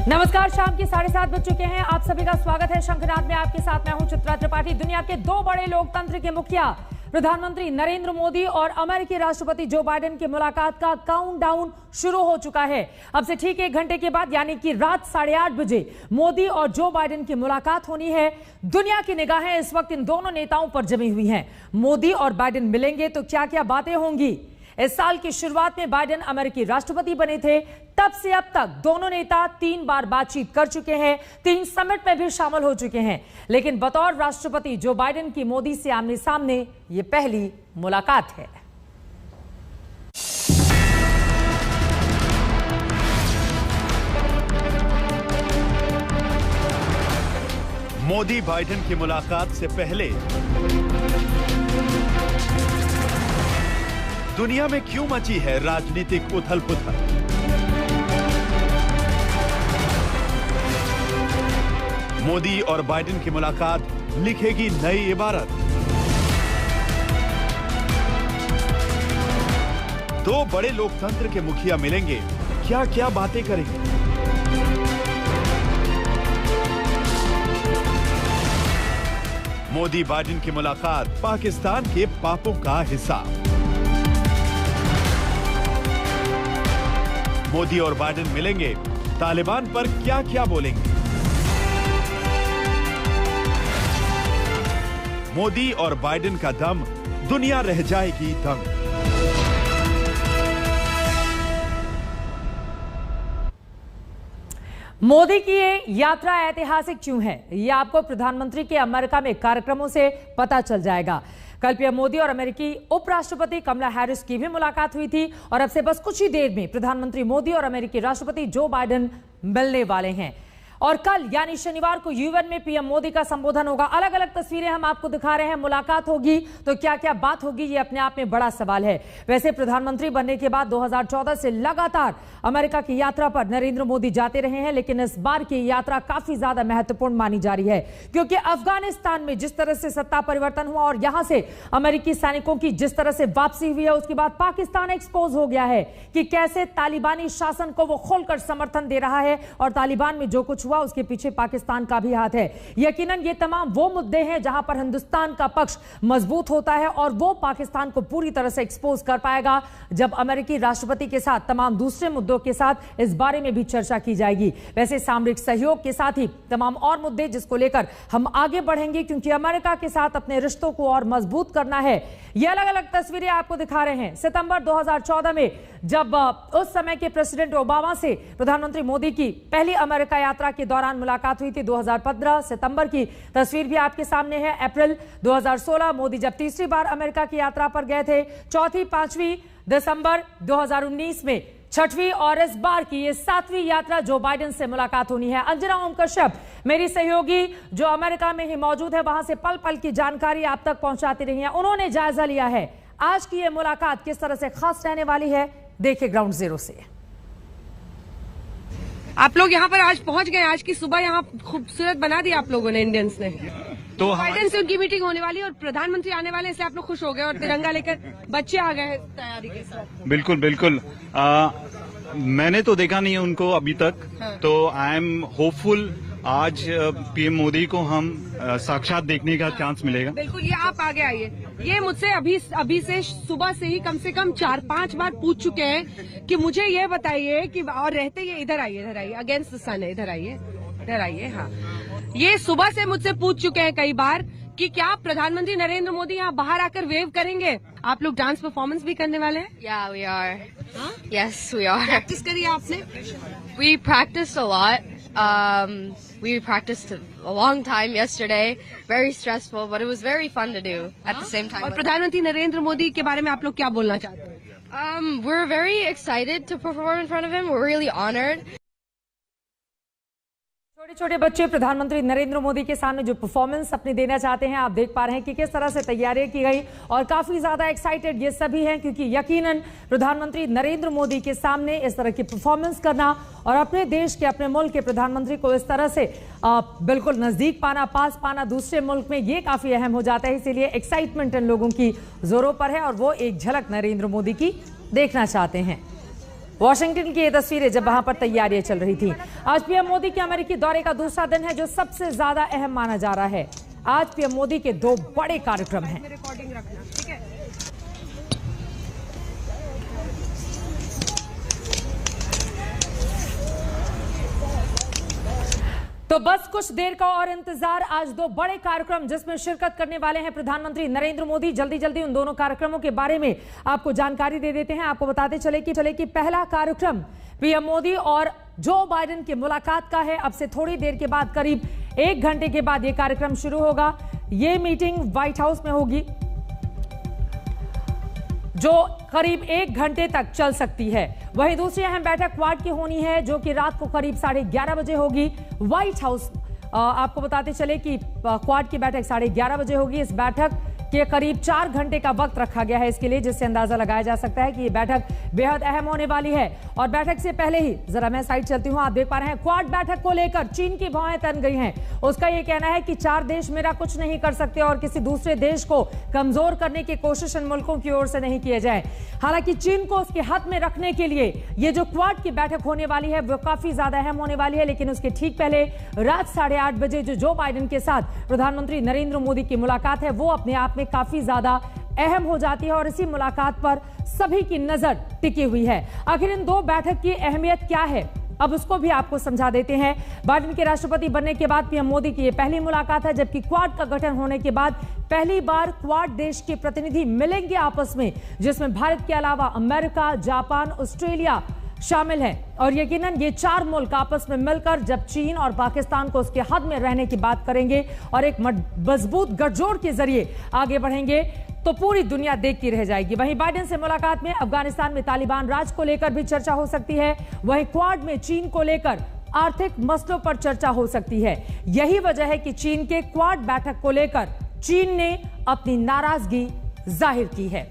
नमस्कार, शाम के 7:30 बज चुके हैं। आप सभी का स्वागत है शंखनाद में। आपके साथ मैं हूं चित्रा त्रिपाठी। दुनिया के दो बड़े लोकतंत्र के मुखिया प्रधानमंत्री नरेंद्र मोदी और अमेरिकी राष्ट्रपति जो बाइडेन की मुलाकात का काउंटडाउन शुरू हो चुका है। अब से ठीक 1 घंटे के बाद यानी कि रात 8:30 बजे मोदी और जो बाइडेन की मुलाकात होनी है। दुनिया की निगाहें इस वक्त इन दोनों नेताओं पर जमी हुई हैं। मोदी और बाइडेन मिलेंगे तो क्या क्या बातें होंगी। इस साल की शुरुआत में बाइडेन अमेरिकी राष्ट्रपति बने थे। तब से अब तक दोनों नेता 3 बार बातचीत कर चुके हैं, 3 समिट में भी शामिल हो चुके हैं। लेकिन बतौर राष्ट्रपति जो बाइडेन की मोदी से आमने सामने ये पहली मुलाकात है। मोदी बाइडेन की मुलाकात से पहले दुनिया में क्यों मची है राजनीतिक उथल-पुथल? मोदी और बाइडेन की मुलाकात लिखेगी नई इबारत। दो बड़े लोकतंत्र के मुखिया मिलेंगे, क्या क्या बातें करेंगे? मोदी बाइडेन की मुलाकात पाकिस्तान के पापों का हिसाब। मोदी और बाइडेन मिलेंगे, तालिबान पर क्या क्या बोलेंगे? मोदी और बाइडेन का दम, दुनिया रह जाएगी दंग। मोदी की ये यात्रा ऐतिहासिक क्यों है, ये आपको प्रधानमंत्री के अमेरिका में कार्यक्रमों से पता चल जाएगा। कल पीएम मोदी और अमेरिकी उपराष्ट्रपति कमला हैरिस की भी मुलाकात हुई थी और अब से बस कुछ ही देर में प्रधानमंत्री मोदी और अमेरिकी राष्ट्रपति जो बाइडेन मिलने वाले हैं। और कल यानी शनिवार को यूएन में पीएम मोदी का संबोधन होगा। अलग अलग तस्वीरें हम आपको दिखा रहे हैं। मुलाकात होगी तो क्या क्या बात होगी, ये अपने आप में बड़ा सवाल है। वैसे प्रधानमंत्री बनने के बाद 2014 से लगातार अमेरिका की यात्रा पर नरेंद्र मोदी जाते रहे हैं, लेकिन इस बार की यात्रा काफी ज्यादा महत्वपूर्ण मानी जा रही है, क्योंकि अफगानिस्तान में जिस तरह से सत्ता परिवर्तन हुआ और यहां से अमेरिकी सैनिकों की जिस तरह से वापसी हुई है, उसके बाद पाकिस्तान एक्सपोज हो गया है कि कैसे तालिबानी शासन को वो खोलकर समर्थन दे रहा है और तालिबान में जो कुछ हुआ उसके पीछे पाकिस्तान का भी हाथ है। यकीनन ये तमाम वो मुद्दे हैं जहां पर हिंदुस्तान का पक्ष मजबूत होता है और वो पाकिस्तान को पूरी तरह से एक्सपोज कर पाएगा जब अमेरिकी राष्ट्रपति के साथ तमाम दूसरे मुद्दों के साथ इस बारे में भी चर्चा की जाएगी। वैसे सामरिक सहयोग के साथ ही तमाम और मुद्दे जिसको लेकर हम आगे बढ़ेंगे, क्योंकि अमेरिका के साथ अपने रिश्तों को और मजबूत करना है। ये अलग अलग तस्वीरें आपको दिखा रहे हैं। सितंबर 2014 में जब उस समय के प्रेसिडेंट ओबामा से प्रधानमंत्री मोदी की पहली अमेरिका यात्रा के दौरान मुलाकात हुई थी। 2015 सितंबर की तस्वीर भी आपके सामने है। अप्रैल 2016 मोदी जब तीसरी बार अमेरिका की यात्रा पर गए थे। चौथी, 5वीं दिसंबर 2019 में, 6वीं और इस बार की ये 7वीं यात्रा जो बाइडेन से मुलाकात होनी है। अंजना ओम कश्यप मेरी सहयोगी जो अमेरिका में ही मौजूद है, वहां से पल पल की जानकारी आप तक पहुंचाती रही है। उन्होंने जायजा लिया है आज की ये मुलाकात किस तरह से खास रहने वाली है। देखिए ग्राउंड जीरो से। आप लोग यहाँ पर आज पहुंच गए। आज की सुबह यहाँ खूबसूरत बना दिया आप लोगों ने, इंडियंस ने। तो बाइडेन से उनकी मीटिंग होने वाली है और प्रधानमंत्री आने वाले हैं, इसलिए आप लोग खुश हो गए और तिरंगा लेकर बच्चे आ गए हैं तैयारी के साथ। बिल्कुल बिल्कुल। मैंने तो देखा नहीं है उनको अभी तक। हाँ। तो आई एम होपफुल आज पीएम मोदी को हम साक्षात देखने का चांस मिलेगा। बिल्कुल। ये आप आगे आइए। ये मुझसे अभी से सुबह से ही कम से कम 4-5 बार पूछ चुके हैं कि मुझे ये बताइए कि, और रहते ये इधर आइए अगेंस्ट द सन है, इधर आइए। हाँ, ये सुबह से मुझसे पूछ चुके हैं कई बार कि क्या प्रधानमंत्री नरेंद्र मोदी यहाँ बाहर आकर वेव करेंगे। आप लोग डांस परफॉर्मेंस भी करने वाले हैं? Yeah, we are. Yes, we are. Practice करी आपने? We practiced a lot. We practiced a long time yesterday. Very stressful, but it was very fun to do at the same time. और प्रधानमंत्री नरेंद्र मोदी के बारे में आप लोग क्या बोलना चाहते हैं? We're very excited to perform in front of him. We're really honored. छोटे छोटे बच्चे प्रधानमंत्री नरेंद्र मोदी के सामने जो परफॉर्मेंस अपनी देना चाहते हैं, आप देख पा रहे हैं कि किस तरह से तैयारियां की गई और काफी ज्यादा एक्साइटेड ये सभी हैं, क्योंकि यकीनन प्रधानमंत्री नरेंद्र मोदी के सामने इस तरह की परफॉर्मेंस करना और अपने देश के, अपने मुल्क के प्रधानमंत्री को इस तरह से बिल्कुल नजदीक पाना, पास पाना दूसरे मुल्क में, ये काफी अहम हो जाता है। इसीलिए एक्साइटमेंट इन लोगों की जोरों पर है और वो एक झलक नरेंद्र मोदी की देखना चाहते हैं। वॉशिंगटन की ये तस्वीरें जब वहां पर तैयारियां चल रही थी। आज पीएम मोदी के अमेरिकी दौरे का दूसरा दिन है जो सबसे ज्यादा अहम माना जा रहा है। आज पीएम मोदी के 2 बड़े कार्यक्रम हैं। रिकॉर्डिंग रखना, ठीक है? तो बस कुछ देर का और इंतजार। आज 2 बड़े कार्यक्रम जिसमें शिरकत करने वाले हैं प्रधानमंत्री नरेंद्र मोदी। जल्दी जल्दी उन दोनों कार्यक्रमों के बारे में आपको जानकारी दे देते हैं। आपको बताते चले कि पहला कार्यक्रम पीएम मोदी और जो बाइडेन की मुलाकात का है। अब से थोड़ी देर के बाद, करीब 1 घंटे के बाद, यह कार्यक्रम शुरू होगा। यह मीटिंग व्हाइट हाउस में होगी जो करीब 1 घंटे तक चल सकती है। वहीं दूसरी अहम बैठक क्वाड की होनी है जो कि रात को करीब 11:30 बजे होगी व्हाइट हाउस। आपको बताते चले कि क्वाड की बैठक 11:30 बजे होगी। इस बैठक के करीब 4 घंटे का वक्त रखा गया है इसके लिए, जिससे अंदाजा लगाया जा सकता है कि यह बैठक बेहद अहम होने वाली है। और बैठक से पहले ही जरा मैं साइड चलती हूं। आप देख पा रहे हैं क्वाड बैठक को लेकर चीन की भौहें तन गई हैं। उसका यह कहना है कि 4 देश मेरा कुछ नहीं कर सकते और किसी दूसरे देश को कमजोर करने की कोशिश इन मुल्कों की ओर से नहीं किए जाए। हालांकि चीन को उसके हाथ में रखने के लिए यह जो क्वाड की बैठक होने वाली है वो काफी ज्यादा अहम होने वाली है। लेकिन उसके ठीक पहले रात 8:30 बजे जो बाइडेन के साथ प्रधानमंत्री नरेंद्र मोदी की मुलाकात है वो अपने आप में काफी ज्यादा अहम हो जाती है और इसी मुलाकात पर सभी की नजर टिकी हुई है। आखिर इन 2 बैठक की अहमियत क्या है, अब उसको भी आपको समझा देते हैं। बाइडेन के राष्ट्रपति बनने के बाद पीएम मोदी की यह पहली मुलाकात है, जबकि क्वाड का गठन होने के बाद पहली बार क्वाड देश के प्रतिनिधि मिलेंगे आपस में, जिसमें भारत के अलावा अमेरिका, जापान, ऑस्ट्रेलिया शामिल है। और यकीनन ये 4 मुल्क आपस में मिलकर जब चीन और पाकिस्तान को उसके हद में रहने की बात करेंगे और एक मजबूत गठजोड़ के जरिए आगे बढ़ेंगे तो पूरी दुनिया देखती रह जाएगी। वहीं बाइडेन से मुलाकात में अफगानिस्तान में तालिबान राज को लेकर भी चर्चा हो सकती है। वहीं क्वाड में चीन को लेकर आर्थिक मसलों पर चर्चा हो सकती है। यही वजह है कि चीन के क्वाड बैठक को लेकर चीन ने अपनी नाराजगी जाहिर की है।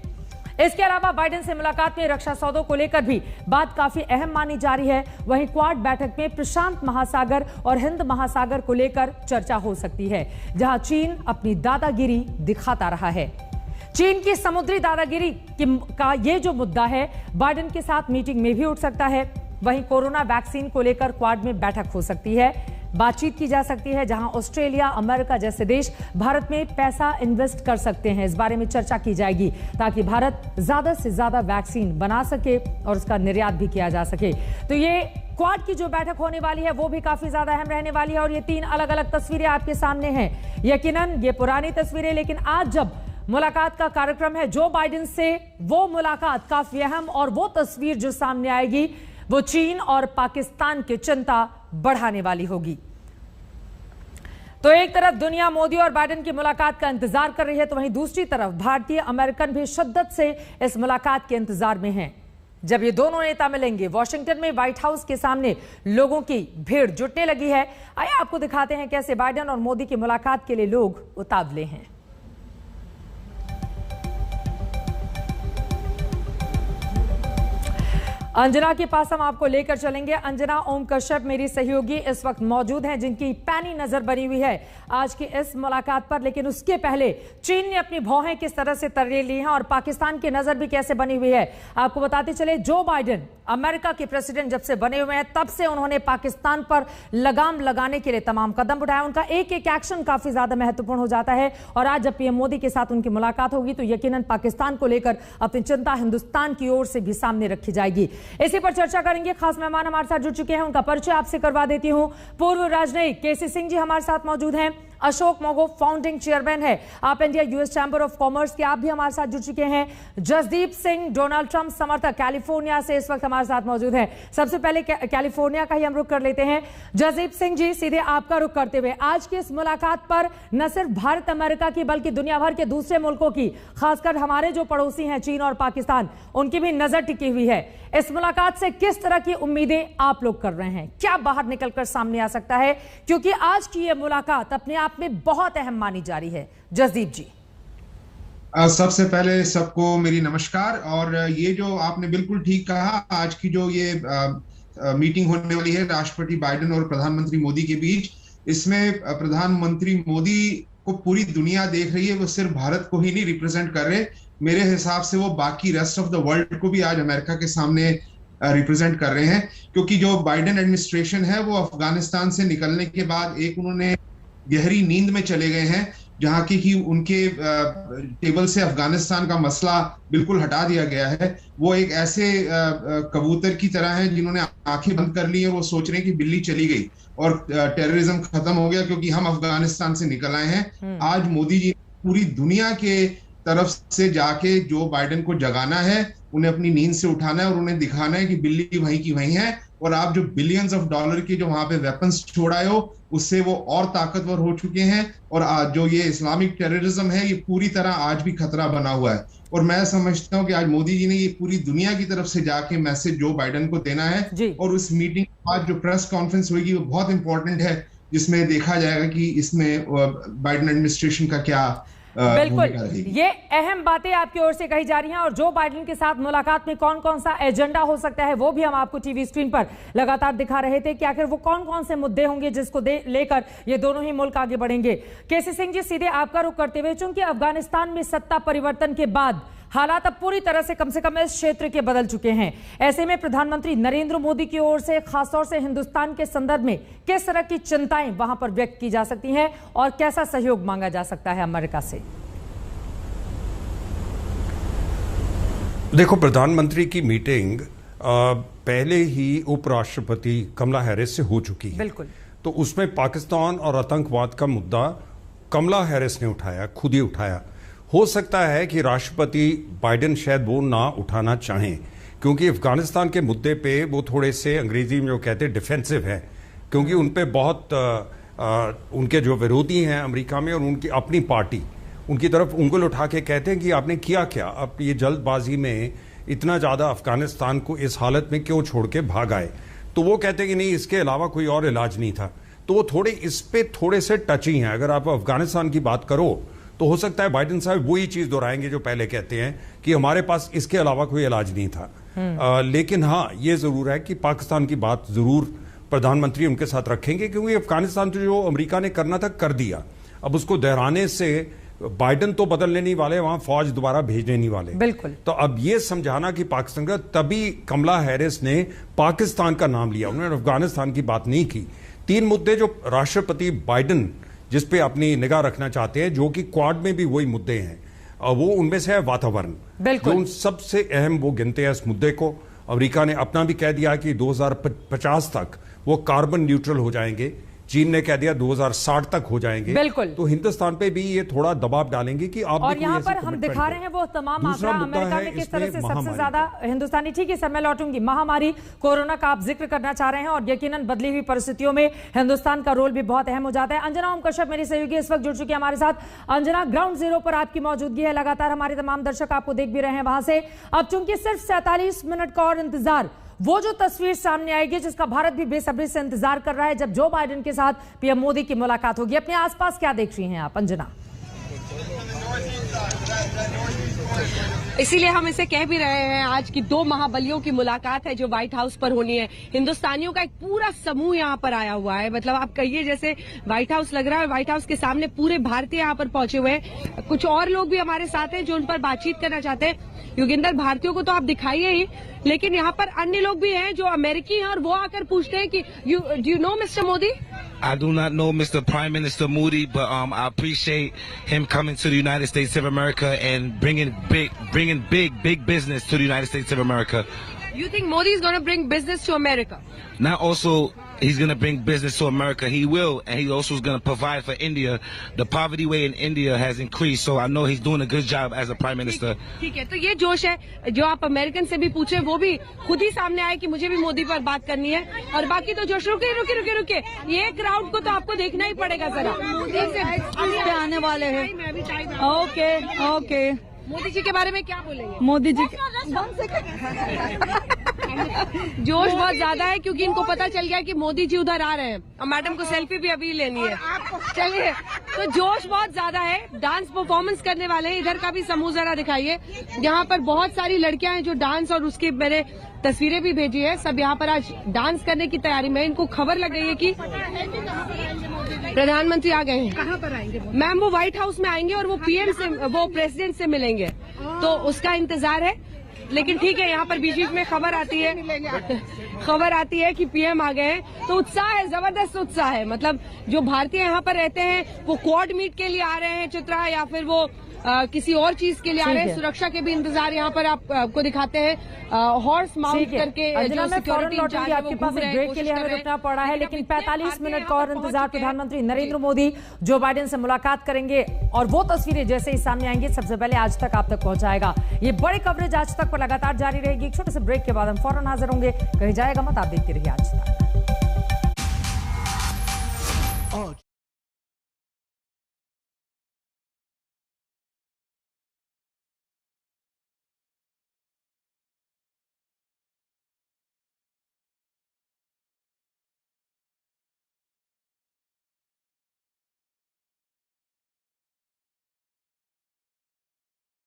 इसके अलावा बाइडेन से मुलाकात में रक्षा सौदों को लेकर भी बात काफी अहम मानी जा रही है। वहीं क्वाड बैठक में प्रशांत महासागर और हिंद महासागर को लेकर चर्चा हो सकती है, जहां चीन अपनी दादागिरी दिखाता रहा है। चीन की समुद्री दादागिरी का ये जो मुद्दा है बाइडेन के साथ मीटिंग में भी उठ सकता है। वहीं कोरोना वैक्सीन को लेकर क्वाड में बैठक हो सकती है, बातचीत की जा सकती है, जहां ऑस्ट्रेलिया, अमेरिका जैसे देश भारत में पैसा इन्वेस्ट कर सकते हैं। इस बारे में चर्चा की जाएगी ताकि भारत ज्यादा से ज्यादा वैक्सीन बना सके और उसका निर्यात भी किया जा सके। तो ये क्वाड की जो बैठक होने वाली है वो भी काफी ज्यादा अहम रहने वाली है। और ये 3 अलग अलग तस्वीरें आपके सामने हैं। यकीनन ये पुरानी तस्वीरें, लेकिन आज जब मुलाकात का कार्यक्रम है जो बाइडेन से, वो मुलाकात काफी अहम और वो तस्वीर जो सामने आएगी वो चीन और पाकिस्तान की चिंता बढ़ाने वाली होगी। तो एक तरफ दुनिया मोदी और बाइडेन की मुलाकात का इंतजार कर रही है, तो वहीं दूसरी तरफ भारतीय अमेरिकन भी शिद्दत से इस मुलाकात के इंतजार में हैं। जब ये दोनों नेता मिलेंगे, वॉशिंगटन में व्हाइट हाउस के सामने लोगों की भीड़ जुटने लगी है। आइए आपको दिखाते हैं कैसे बाइडेन और मोदी की मुलाकात के लिए लोग उतावले हैं। अंजना के पास हम आपको लेकर चलेंगे। अंजना, ओम कश्यप मेरी सहयोगी इस वक्त मौजूद हैं, जिनकी पैनी नजर बनी हुई है आज की इस मुलाकात पर। लेकिन उसके पहले चीन ने अपनी भौहें किस तरह से तरे ली हैं और पाकिस्तान की नजर भी कैसे बनी हुई है, आपको बताते चले। जो बाइडेन अमेरिका के प्रेसिडेंट जब से बने हुए हैं तब से उन्होंने पाकिस्तान पर लगाम लगाने के लिए तमाम कदम उठाए। उनका एक एक एक्शन काफी ज्यादा महत्वपूर्ण हो जाता है। और आज जब पीएम मोदी के साथ उनकी मुलाकात होगी तो यकीनन पाकिस्तान को लेकर अपनी चिंता हिंदुस्तान की ओर से भी सामने रखी जाएगी। इसी पर चर्चा करेंगे। खास मेहमान हमारे साथ जुड़ चुके हैं, उनका परिचय आपसे करवा देती हूं। पूर्व राजनयिक केसी सिंह जी हमारे साथ मौजूद हैं। अशोक मोगो फाउंडिंग चेयरमैन है आप India US chamber of commerce के, आप भी हमारे साथ जुड़ चुके हैं। जसदीप सिंह डोनाल्ड ट्रंप समर्थक कैलिफोर्निया से इस वक्त हमारे साथ मौजूद हैं। सबसे पहले कैलिफोर्निया का ही हम रुख कर लेते हैं। जसदीप सिंह जी, सीधे आपका रुख करते हुए, आज की इस मुलाकात पर न सिर्फ भारत अमेरिका की बल्कि दुनिया भर के दूसरे मुल्कों की, खासकर हमारे जो पड़ोसी हैं चीन और पाकिस्तान, उनकी भी नजर टिकी हुई है। इस मुलाकात से किस तरह की उम्मीदें आप लोग कर रहे हैं? क्या बाहर निकलकर सामने आ सकता है? क्योंकि आज की यह मुलाकात अपने आप में बहुत अहम मानी जा रही है। जसदीप जी, सबसे पहले सबको मेरी नमस्कार। और ये जो आपने बिल्कुल ठीक कहा, आज की जो ये मीटिंग होने वाली है राष्ट्रपति बाइडेन और प्रधानमंत्री मोदी के बीच, इसमें प्रधानमंत्री मोदी को पूरी दुनिया देख रही है। वो सिर्फ भारत को ही नहीं रिप्रेजेंट कर रहे, मेरे हिसाब से वो बाकी रेस्ट ऑफ द वर्ल्ड को भी आज अमेरिका के सामने रिप्रेजेंट कर रहे हैं, क्योंकि जो बाइडेन एडमिनिस्ट्रेशन है वो अफगानिस्तान से निकलने के बाद एक उन्होंने गहरी नींद में चले गए हैं, जहां की उनके टेबल से अफगानिस्तान का मसला बिल्कुल हटा दिया गया है। वो एक ऐसे कबूतर की तरह हैं जिन्होंने आंखें बंद कर ली और वो सोच रहे हैं कि बिल्ली चली गई और टेररिज्म खत्म हो गया क्योंकि हम अफगानिस्तान से निकल आए हैं। आज मोदी जी पूरी दुनिया के तरफ से जाके जो बाइडेन को जगाना है, उन्हें अपनी नींद से उठाना है और उन्हें दिखाना है कि बिल्ली वहीं की वहीं है, और आप जो बिलियंस ऑफ डॉलर के जो वहां पे वेपन्स छोड़ाए हो उससे वो और ताकतवर हो चुके हैं, और जो ये इस्लामिक टेररिज्म है ये पूरी तरह आज भी खतरा बना हुआ है। और मैं समझता हूं कि आज मोदी जी ने ये पूरी दुनिया की तरफ से जाके मैसेज जो बाइडेन को देना है, और उस मीटिंग के बाद जो प्रेस कॉन्फ्रेंस होगी वो बहुत इंपॉर्टेंट है, जिसमें देखा जाएगा कि इसमें बाइडेन एडमिनिस्ट्रेशन का क्या बिल्कुल ये अहम बातें आपकी ओर से कही जा रही हैं, और जो बाइडेन के साथ मुलाकात में कौन कौन सा एजेंडा हो सकता है वो भी हम आपको टीवी स्क्रीन पर लगातार दिखा रहे थे कि आखिर वो कौन कौन से मुद्दे होंगे जिसको लेकर ये दोनों ही मुल्क आगे बढ़ेंगे। केसी सिंह जी, सीधे आपका रुख करते हुए, चूंकि अफगानिस्तान में सत्ता परिवर्तन के बाद हालात अब पूरी तरह से कम इस क्षेत्र के बदल चुके हैं, ऐसे में प्रधानमंत्री नरेंद्र मोदी की ओर से खासतौर से हिंदुस्तान के संदर्भ में किस तरह की चिंताएं वहां पर व्यक्त की जा सकती हैं और कैसा सहयोग मांगा जा सकता है अमेरिका से? देखो, प्रधानमंत्री की मीटिंग पहले ही उपराष्ट्रपति कमला हैरिस से हो चुकी है। बिल्कुल। तो उसमें पाकिस्तान और आतंकवाद का मुद्दा कमला हैरिस ने उठाया, खुद ही उठाया। हो सकता है कि राष्ट्रपति बाइडेन शायद वो ना उठाना चाहें, क्योंकि अफगानिस्तान के मुद्दे पे वो थोड़े से, अंग्रेजी में जो कहते हैं, डिफेंसिव है, क्योंकि उन पे बहुत उनके जो विरोधी हैं अमेरिका में और उनकी अपनी पार्टी उनकी तरफ उंगल उठा के कहते हैं कि आपने किया क्या, अब ये जल्दबाजी में इतना ज़्यादा अफगानिस्तान को इस हालत में क्यों छोड़ के भाग आए। तो वो कहते हैं कि नहीं, इसके अलावा कोई और इलाज नहीं था। तो वो थोड़े इस पे थोड़े से टची हैं। अगर आप अफगानिस्तान की बात करो तो हो सकता है बाइडेन साहब वही चीज दोहराएंगे जो पहले कहते हैं कि हमारे पास इसके अलावा कोई इलाज नहीं था। लेकिन हाँ, ये जरूर है कि पाकिस्तान की बात जरूर प्रधानमंत्री उनके साथ रखेंगे, क्योंकि अफगानिस्तान तो जो अमेरिका ने करना था कर दिया। अब उसको दोहराने से बाइडेन तो बदलने नहीं वाले, वहां फौज दोबारा भेजने नहीं वाले। बिल्कुल। तो अब ये समझाना कि पाकिस्तान का, तभी कमला हैरिस ने पाकिस्तान का नाम लिया, उन्होंने अफगानिस्तान की बात नहीं की। 3 मुद्दे जो राष्ट्रपति बाइडेन जिस पे अपनी निगाह रखना चाहते हैं, जो कि क्वाड में भी वही मुद्दे हैं, वो उनमें से है वातावरण। बिल्कुल। सबसे अहम वो गिनते हैं इस मुद्दे को। अमेरिका ने अपना भी कह दिया कि 2050 तक वो कार्बन न्यूट्रल हो जाएंगे। चीन ने कह दिया 2060 तक हो जाएंगे। बिल्कुल। तो हिंदुस्तान पे भी ये थोड़ा दबाव डालेंगे कि आप, और यहाँ पर हम दिखा रहे हैं वो तमाम आंकड़ा अमेरिका में किस तरह से सबसे ज्यादा हिंदुस्तानी। ठीक है सर, मैं लौटूंगी। महामारी कोरोना का आप जिक्र करना चाह रहे हैं, और यकीनन बदली हुई परिस्थितियों में हिंदुस्तान का रोल भी बहुत अहम हो जाता है। अंजना ओम कश्यप मेरी सहयोगी इस वक्त जुड़ चुकी है हमारे साथ। अंजना, ग्राउंड जीरो पर आपकी मौजूदगी है, लगातार हमारे तमाम दर्शक आपको देख भी रहे हैं वहां से। अब चूंकि सिर्फ 47 मिनट का और इंतजार, वो जो तस्वीर सामने आएगी जिसका भारत भी बेसब्री से इंतजार कर रहा है, जब जो बाइडेन के साथ पीएम मोदी की मुलाकात होगी। अपने आसपास क्या देख रही हैं आप अंजना? इसीलिए हम इसे कह भी रहे हैं आज की 2 महाबलियों की मुलाकात है जो व्हाइट हाउस पर होनी है। हिंदुस्तानियों का एक पूरा समूह यहाँ पर आया हुआ है, मतलब आप कहिए जैसे व्हाइट हाउस लग रहा है। व्हाइट हाउस के सामने पूरे भारतीय यहाँ पर पहुंचे हुए हैं। कुछ और लोग भी हमारे साथ हैं जो उन पर बातचीत करना चाहते हैं। योगिंदर, भारतीयों को तो आप दिखाइए ही, लेकिन यहाँ पर अन्य लोग भी हैं जो अमेरिकी हैं और वो आकर पूछते हैं कि do you know mister Modi? I do not know Mr. Prime Minister Modi, but I appreciate him coming to the United States of America and bringing big business to the United States of America. You think Modi is going to bring business to America? Not also he's going to bring business to America. He will, and he also is going to provide for India. The poverty rate in India has increased, so I know he's doing a good job as a Prime Minister. ठीक है, तो ये जोश है जो आप American से भी पूछे, वो भी खुद ही सामने आए कि मुझे भी मोदी पर बात करनी है। और बाकी तो जोश, रुके, ये क्राउड को तो आपको देखना ही पड़ेगा जरा। आने वाले हैं। ओके। मोदी जी के बारे में क्या बोलेंगे? मोदी जी जोश बहुत ज्यादा है क्योंकि इनको पता चल गया कि मोदी जी उधर आ रहे हैं और मैडम को सेल्फी भी अभी लेनी है। चलिए, तो जोश बहुत ज्यादा है। डांस परफॉर्मेंस करने वाले हैं। इधर का भी समूह जरा दिखाइए। यहाँ पर बहुत सारी लड़कियां हैं जो डांस, और उसकी मैंने तस्वीरें भी भेजी है। सब यहाँ पर आज डांस करने की तैयारी में। इनको खबर लग गई है कि प्रधानमंत्री आ गए हैं। कहाँ पर आएंगे? मैम वो व्हाइट हाउस में आएंगे और वो पीएम से, वो प्रेसिडेंट से मिलेंगे, तो उसका इंतजार है। लेकिन ठीक है, यहाँ पर बीच बीच में खबर आती है कि पीएम आ गए हैं, तो उत्साह है, जबरदस्त उत्साह है। मतलब जो भारतीय यहाँ पर रहते हैं वो क्वाड मीट के लिए आ रहे हैं चित्रा, या फिर वो किसी और चीज के लिए आ रहे हैं। सुरक्षा के भी इंतजार यहाँ पर आपको दिखाते हैं, हॉर्स माउंट करके जो सिक्योरिटी इंचार्ज है वो घूम रहे हैं, ब्रेक के लिए हमें रुकना पड़ा है, लेकिन 45 मिनट का और इंतजार। प्रधानमंत्री नरेंद्र मोदी जो बाइडेन से मुलाकात करेंगे और वो तस्वीरें जैसे ही सामने आएंगी सबसे पहले आज तक आप तक पहुंचाएगा। ये बड़ी कवरेज आज तक पर लगातार जारी रहेगी। एक छोटे से ब्रेक के बाद हम फौरन हाजिर होंगे। कहीं जाएगा मत, आप देखते रहिए आज तक।